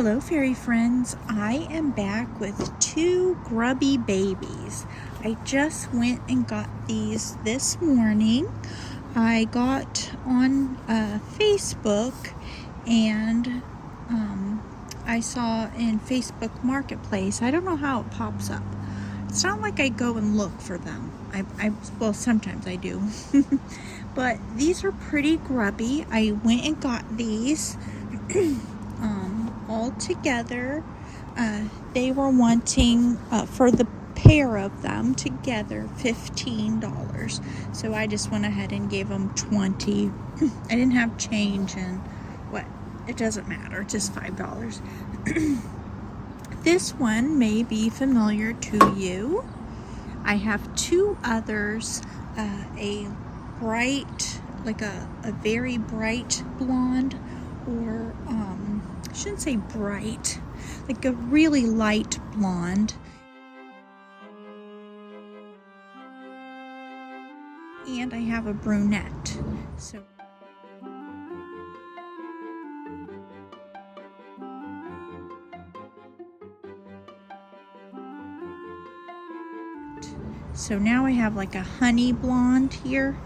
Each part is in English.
Hello fairy friends, I am back with two grubby babies. I just went and got these this morning. I got on Facebook and I saw in Facebook Marketplace. I don't know how it pops up. It's not like I go and look for them. Well, sometimes I do. But these are pretty grubby. I went and got these all together. They were wanting for the pair of them together $15. So I just went ahead and gave them $20. I didn't have change, and it doesn't matter, just $5. This one may be familiar to you. I have two others, a bright, like a very bright blonde, or I shouldn't say bright, like a really light blonde, and I have a brunette. So now I have like a honey blonde here,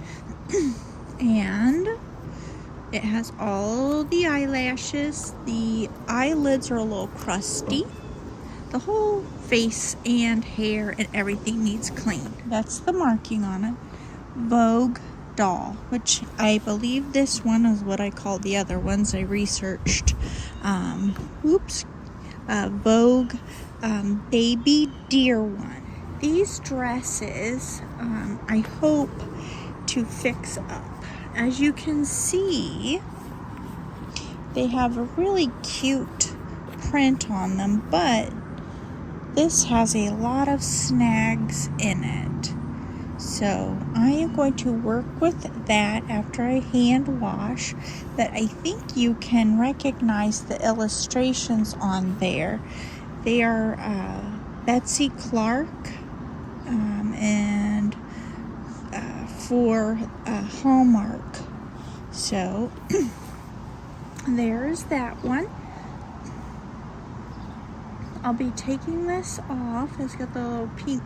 and it has all the eyelashes. The eyelids are a little crusty. The whole face and hair and everything needs cleaned. That's the marking on it. Vogue doll, which I believe this one is what I call the other ones I researched. Vogue baby deer one. These dresses, I hope to fix up. As you can see, they have a really cute print on them, but this has a lot of snags in it. So I am going to work with that after I hand wash. But I think you can recognize the illustrations on there. They are Betsy Clark and for Hallmark. So there's that one. I'll be taking this off. It's got the little pink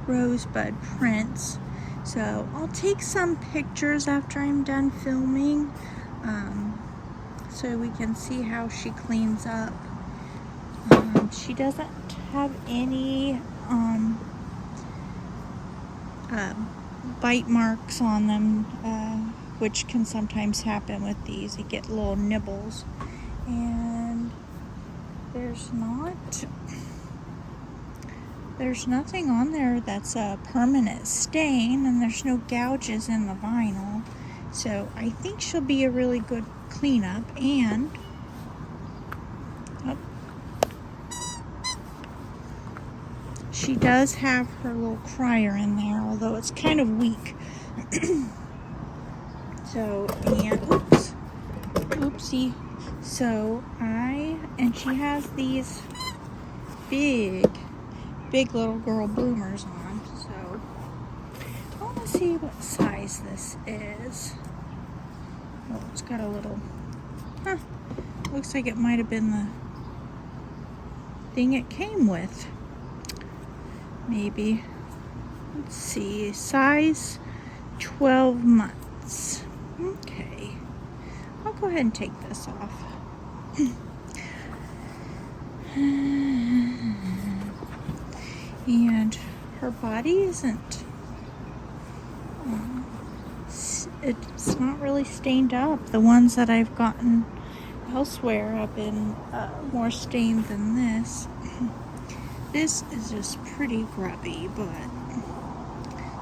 rosebud prints. So I'll take some pictures after I'm done filming, so we can see how she cleans up. She doesn't have any bite marks on them, which can sometimes happen with these. You get little nibbles, and there's nothing on there that's a permanent stain, and there's no gouges in the vinyl. So I think she'll be a really good cleanup. And she does have her little crier in there, although it's kind of weak. Oopsie. So and she has these big little girl bloomers on. So I want to see what size this is. Oh, it's got a little, looks like it might have been the thing it came with. Maybe. Let's see. Size 12 months. Okay. I'll go ahead and take this off. And her body isn't, it's not really stained up. The ones that I've gotten elsewhere have been more stained than this. This is just pretty grubby, but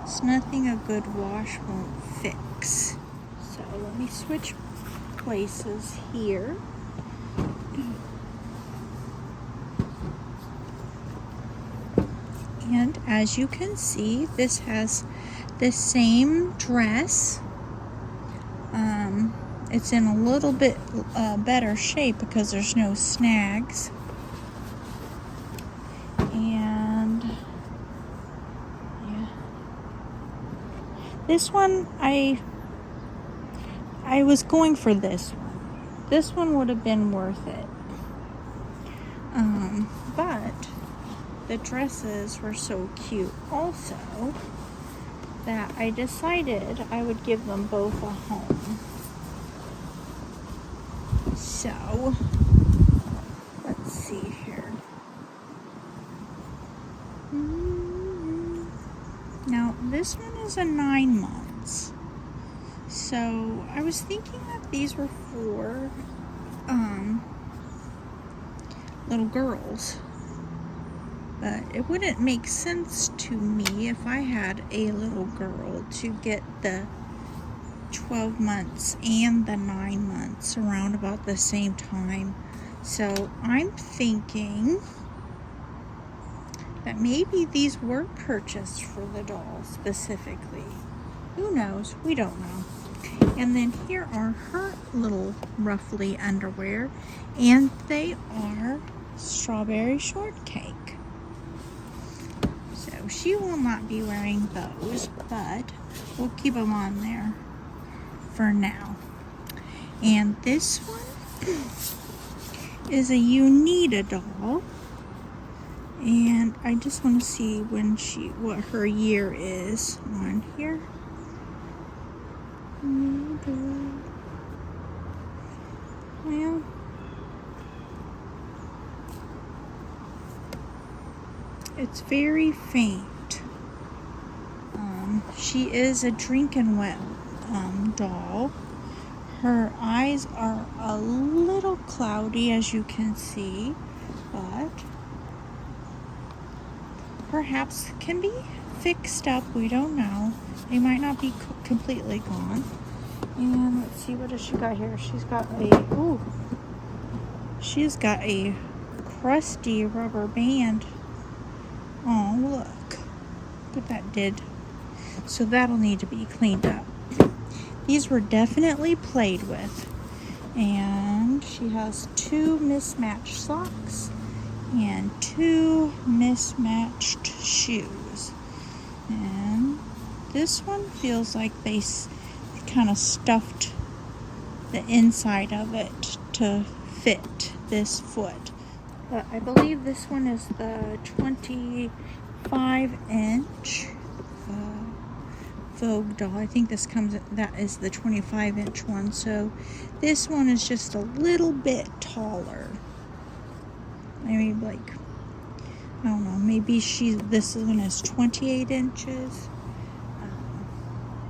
it's nothing a good wash won't fix. So let me switch places here. And as you can see, this has the same dress. It's in a little bit better shape because there's no snags. And yeah, this one I was going for this one. This one would have been worth it. But the dresses were so cute also that I decided I would give them both a home. So, let's see here. Now, this one is a 9 months. So, I was thinking that these were for little girls. But it wouldn't make sense to me if I had a little girl to get the 12 months and the 9 months around about the same time. So I'm thinking that maybe these were purchased for the doll specifically. Who knows? We don't know. And then here are her little ruffly underwear, and they are strawberry shortcake. So she will not be wearing those, but we'll keep them on there for now. And this one is a Unita doll, and I just want to see what her year is on here. Well, it's very faint. She is a drinking wet doll. Her eyes are a little cloudy, as you can see, but perhaps can be fixed up. We don't know. They might not be completely gone. And let's see, what has she got here? She's got a crusty rubber band. Oh, look what that did. So that'll need to be cleaned up. These were definitely played with. And she has 2 mismatched socks and 2 mismatched shoes. And this one feels like they kind of stuffed the inside of it to fit this foot. But I believe this one is the 25-inch Vogue doll. I think that is the 25-inch one. So this one is just a little bit taller. Maybe like, I don't know, maybe this one is 28 inches.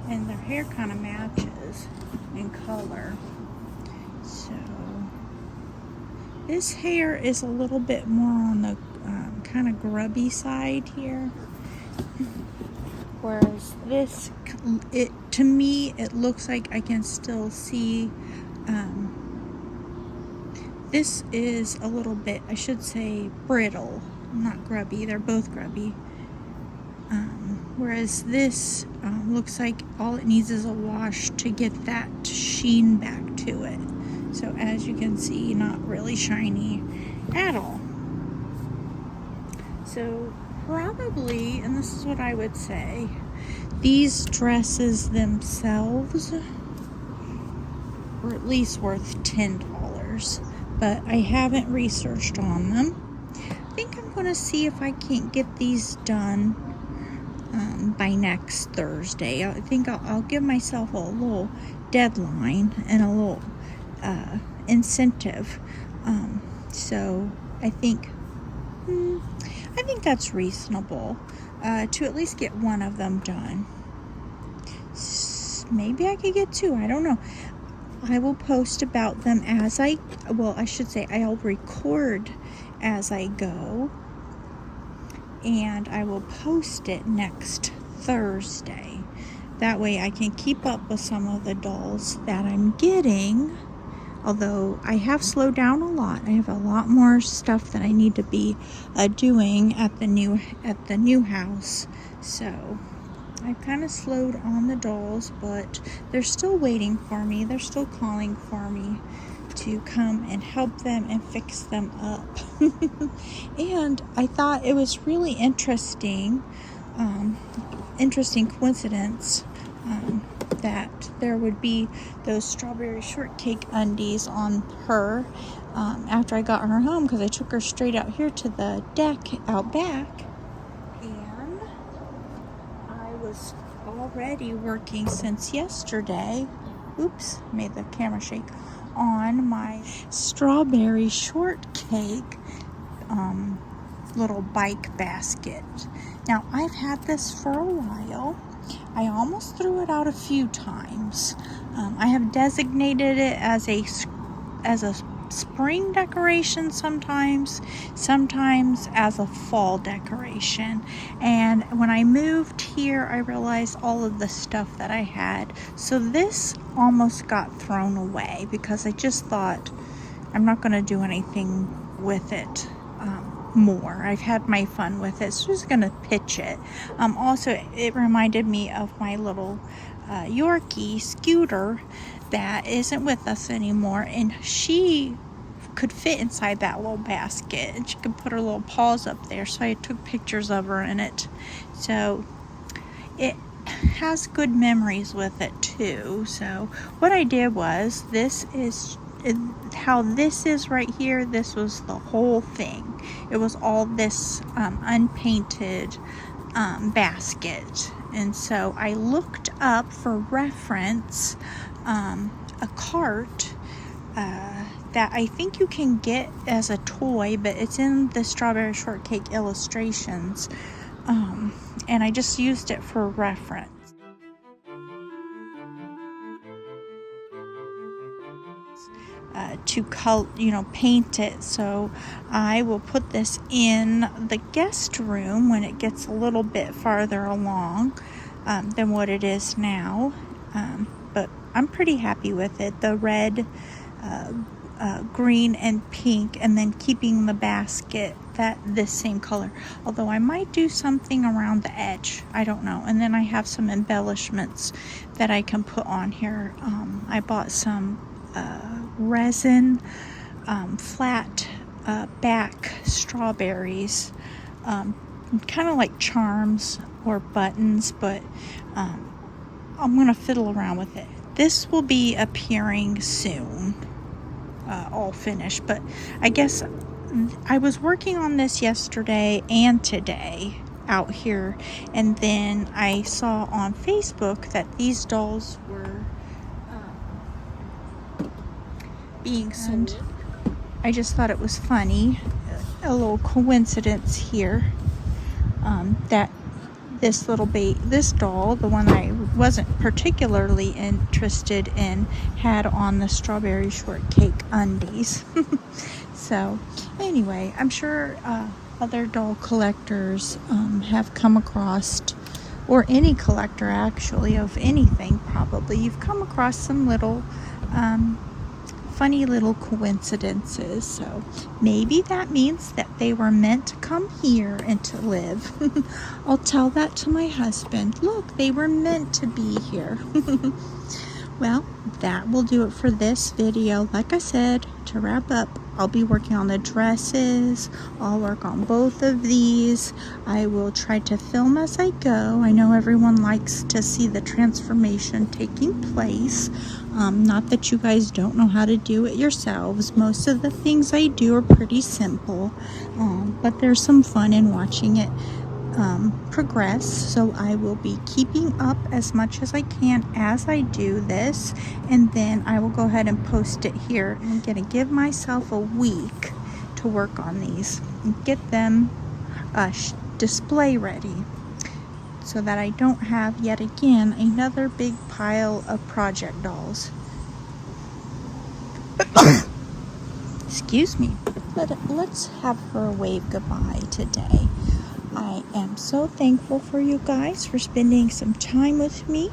And their hair kind of matches in color. So this hair is a little bit more on the kind of grubby side here. Whereas this, to me, it looks like I can still see, this is a little bit, I should say, brittle, not grubby. They're both grubby. Whereas this looks like all it needs is a wash to get that sheen back to it. So as you can see, not really shiny at all. So probably, and this is what I would say, these dresses themselves were at least worth $10, but I haven't researched on them. I think I'm going to see if I can't get these done by next Thursday. I think I'll give myself a little deadline and a little incentive. So I think that's reasonable to at least get one of them done. Maybe I could get 2. I don't know. I will post about them I'll record as I go, and I will post it next Thursday. That way I can keep up with some of the dolls that I'm getting. Although I have slowed down a lot. I have a lot more stuff that I need to be doing at the new house. So I've kind of slowed on the dolls, but they're still waiting for me. They're still calling for me to come and help them and fix them up. And I thought it was really interesting coincidence that there would be those strawberry shortcake undies on her after I got her home, because I took her straight out here to the deck out back, and I was already working since yesterday. Oops, made the camera shake. On my strawberry shortcake little bike basket. Now, I've had this for a while. I almost threw it out a few times. I have designated it as a spring decoration sometimes as a fall decoration. And when I moved here, I realized all of the stuff that I had. So this almost got thrown away because I just thought I'm not going to do anything with it more. I've had my fun with it, so I'm just going to pitch it. Also, it reminded me of my little Yorkie Scooter that isn't with us anymore, and she could fit inside that little basket, and she could put her little paws up there, so I took pictures of her in it. So it has good memories with it too. So what I did was, this is how this is right here. This was the whole thing. It was all this unpainted basket. And so I looked up for reference a cart that I think you can get as a toy, but it's in the Strawberry Shortcake illustrations, and I just used it for reference. To paint it. So I will put this in the guest room when it gets a little bit farther along than what it is now. But I'm pretty happy with it. The red, green, and pink, and then keeping the basket this same color. Although I might do something around the edge. I don't know. And then I have some embellishments that I can put on here. I bought some resin flat back strawberries, kind of like charms or buttons, but I'm gonna fiddle around with it. This will be appearing soon, all finished, but I guess I was working on this yesterday and today out here, and then I saw on Facebook that these dolls were being sold. I just thought it was funny, a little coincidence here, that this doll, the one I wasn't particularly interested in, had on the Strawberry Shortcake undies. So anyway, I'm sure other doll collectors have come across, or any collector actually of anything, probably you've come across some little funny little coincidences. So maybe that means that they were meant to come here and to live. I'll tell that to my husband. Look, they were meant to be here. Well, that will do it for this video. Like I said, to wrap up, I'll be working on the dresses. I'll work on both of these. I will try to film as I go. I know everyone likes to see the transformation taking place. Not that you guys don't know how to do it yourselves. Most of the things I do are pretty simple, but there's some fun in watching it progress. So I will be keeping up as much as I can as I do this, and then I will go ahead and post it here. I'm going to give myself a week to work on these and get them display ready, so that I don't have yet again another big pile of project dolls. Excuse me. Let's have her wave goodbye today. I am so thankful for you guys for spending some time with me,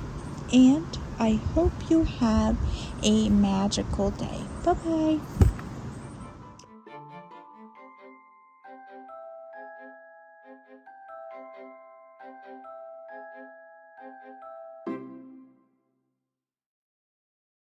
and I hope you have a magical day. Bye-bye.